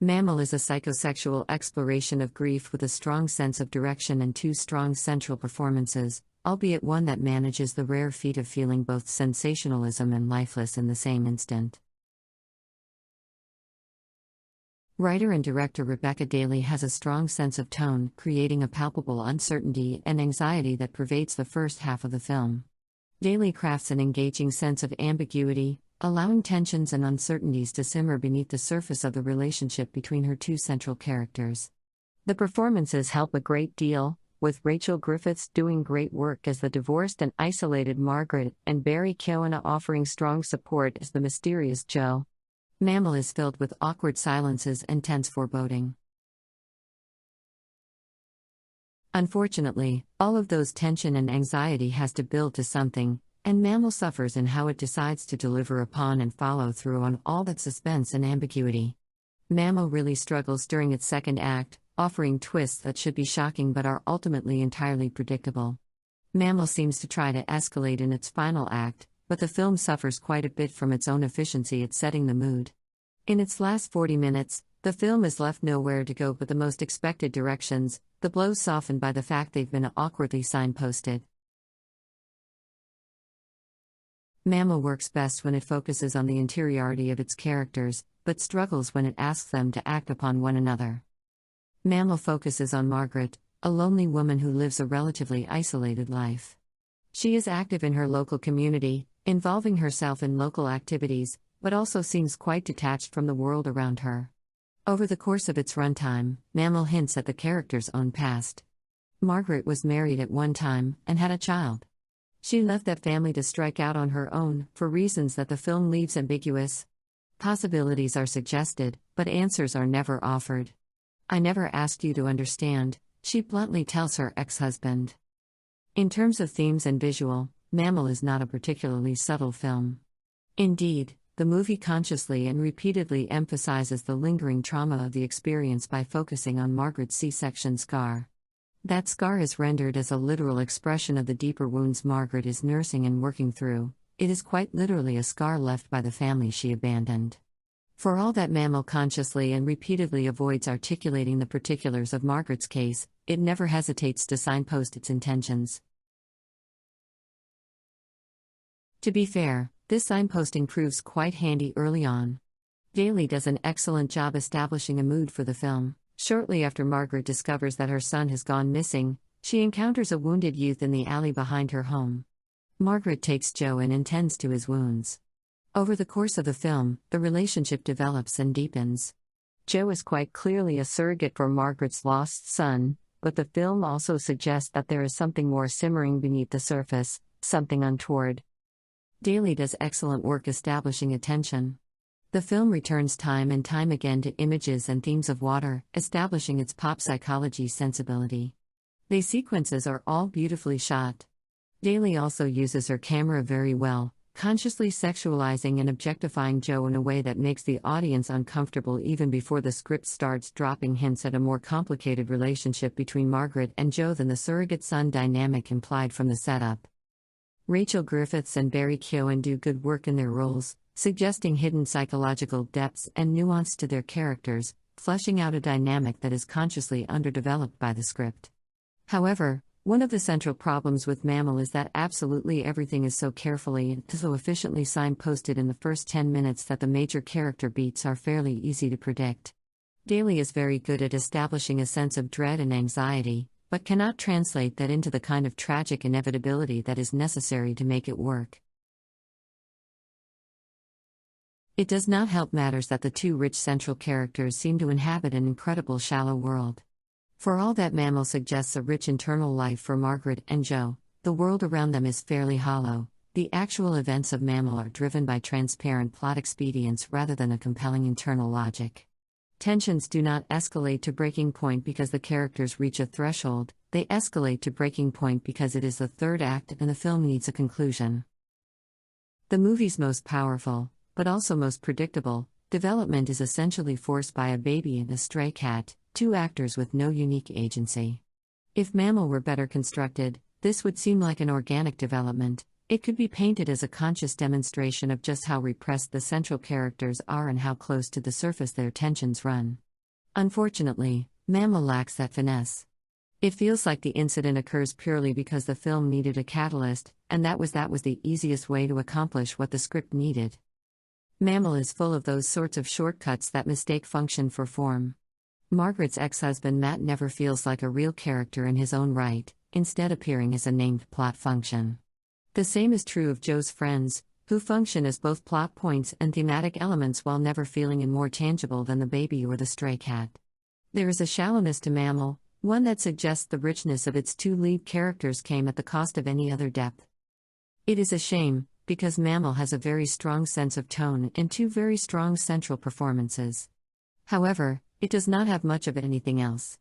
Mammal is a psychosexual exploration of grief with a strong sense of direction and two strong central performances, albeit one that manages the rare feat of feeling both sensationalism and lifeless in the same instant. Writer and director Rebecca Daly has a strong sense of tone, creating a palpable uncertainty and anxiety that pervades the first half of the film. Daly crafts an engaging sense of ambiguity, allowing tensions and uncertainties to simmer beneath the surface of the relationship between her two central characters. The performances help a great deal, with Rachel Griffiths doing great work as the divorced and isolated Margaret, and Barry Keoghan offering strong support as the mysterious Joe. Mammal is filled with awkward silences and tense foreboding. Unfortunately, all of those tension and anxiety has to build to something, and Mammal suffers in how it decides to deliver upon and follow through on all that suspense and ambiguity. Mammal really struggles during its second act, offering twists that should be shocking but are ultimately entirely predictable. Mammal seems to try to escalate in its final act, but the film suffers quite a bit from its own efficiency at setting the mood. In its last 40 minutes, the film is left nowhere to go but the most expected directions, the blows softened by the fact they've been awkwardly signposted. Mammal works best when it focuses on the interiority of its characters, but struggles when it asks them to act upon one another. Mammal focuses on Margaret, a lonely woman who lives a relatively isolated life. She is active in her local community, involving herself in local activities, but also seems quite detached from the world around her. Over the course of its runtime, Mammal hints at the character's own past. Margaret was married at one time and had a child. She left that family to strike out on her own, for reasons that the film leaves ambiguous. Possibilities are suggested, but answers are never offered. "I never asked you to understand," she bluntly tells her ex-husband. In terms of themes and visual, Mammal is not a particularly subtle film. Indeed, the movie consciously and repeatedly emphasizes the lingering trauma of the experience by focusing on Margaret's C-section scar. That scar is rendered as a literal expression of the deeper wounds Margaret is nursing and working through. It is quite literally a scar left by the family she abandoned. For all that Mammal consciously and repeatedly avoids articulating the particulars of Margaret's case, it never hesitates to signpost its intentions. To be fair, this signposting proves quite handy early on. Daly does an excellent job establishing a mood for the film. Shortly after Margaret discovers that her son has gone missing, she encounters a wounded youth in the alley behind her home. Margaret takes Joe and attends to his wounds. Over the course of the film, the relationship develops and deepens. Joe is quite clearly a surrogate for Margaret's lost son, but the film also suggests that there is something more simmering beneath the surface, something untoward. Daly does excellent work establishing attention. The film returns time and time again to images and themes of water, establishing its pop psychology sensibility. The sequences are all beautifully shot. Daly also uses her camera very well, consciously sexualizing and objectifying Joe in a way that makes the audience uncomfortable even before the script starts dropping hints at a more complicated relationship between Margaret and Joe than the surrogate-son dynamic implied from the setup. Rachel Griffiths and Barry Keoghan do good work in their roles, suggesting hidden psychological depths and nuance to their characters, fleshing out a dynamic that is consciously underdeveloped by the script. However, one of the central problems with Mammal is that absolutely everything is so carefully and so efficiently signposted in the first 10 minutes that the major character beats are fairly easy to predict. Daly is very good at establishing a sense of dread and anxiety, but cannot translate that into the kind of tragic inevitability that is necessary to make it work. It does not help matters that the two rich central characters seem to inhabit an incredible shallow world. For all that Mammal suggests a rich internal life for Margaret and Joe, the world around them is fairly hollow. The actual events of Mammal are driven by transparent plot expedience rather than a compelling internal logic. Tensions do not escalate to breaking point because the characters reach a threshold, they escalate to breaking point because it is the third act and the film needs a conclusion. The movie's most powerful, but also most predictable, development is essentially forced by a baby and a stray cat, two actors with no unique agency. If Mammal were better constructed, this would seem like an organic development. It could be painted as a conscious demonstration of just how repressed the central characters are and how close to the surface their tensions run. Unfortunately, Mammal lacks that finesse. It feels like the incident occurs purely because the film needed a catalyst, and that was the easiest way to accomplish what the script needed. Mammal is full of those sorts of shortcuts that mistake function for form. Margaret's ex-husband Matt never feels like a real character in his own right, instead appearing as a named plot function. The same is true of Joe's friends, who function as both plot points and thematic elements while never feeling more tangible than the baby or the stray cat. There is a shallowness to Mammal, one that suggests the richness of its two lead characters came at the cost of any other depth. It is a shame, because Mammal has a very strong sense of tone and two very strong central performances. However, it does not have much of anything else.